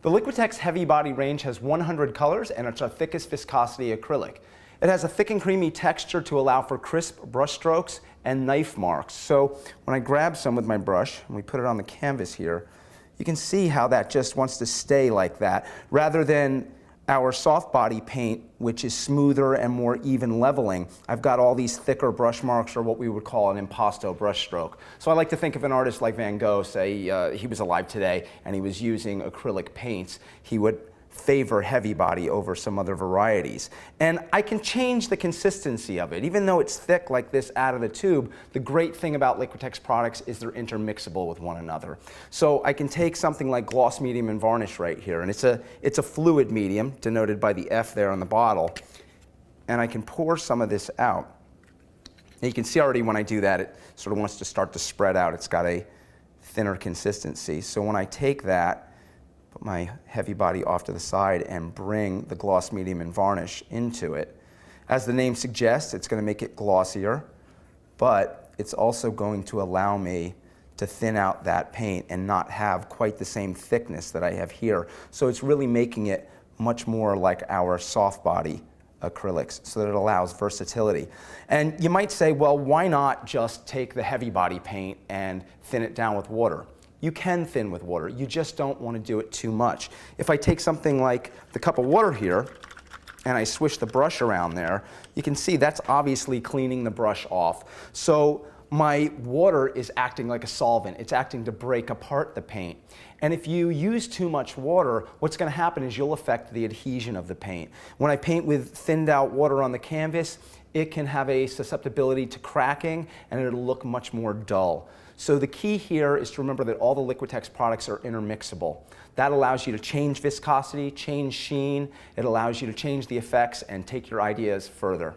The Liquitex Heavy Body range has 100 colors and it's our thickest viscosity acrylic. It has a thick and creamy texture to allow for crisp brush strokes and knife marks. So when I grab some with my brush and we put it on the canvas here, you can see how that just wants to stay like that, rather than our soft body paint, which is smoother and more even leveling. I've got all these thicker brush marks, or what we would call an impasto brush stroke. So I like to think of an artist like Van Gogh, say he was alive today and he was using acrylic paints. He would favor heavy body over some other varieties. And I can change the consistency of it. Even though it's thick like this out of the tube, the great thing about Liquitex products is they're intermixable with one another. So I can take something like gloss medium and varnish right here, and it's a fluid medium denoted by the F there on the bottle, and I can pour some of this out. And you can see already when I do that, it sort of wants to start to spread out. It's got a thinner consistency. So when I take that, put my heavy body off to the side and bring the gloss medium and varnish into it. As the name suggests, it's going to make it glossier, but it's also going to allow me to thin out that paint and not have quite the same thickness that I have here. So it's really making it much more like our soft body acrylics, so that it allows versatility. And you might say, well, why not just take the heavy body paint and thin it down with water? You can thin with water, you just don't want to do it too much. If I take something like the cup of water here and I swish the brush around there, you can see that's obviously cleaning the brush off. So my water is acting like a solvent. It's acting to break apart the paint. And if you use too much water, what's going to happen is you'll affect the adhesion of the paint. When I paint with thinned out water on the canvas, it can have a susceptibility to cracking and it'll look much more dull. So the key here is to remember that all the Liquitex products are intermixable. That allows you to change viscosity, change sheen, it allows you to change the effects and take your ideas further.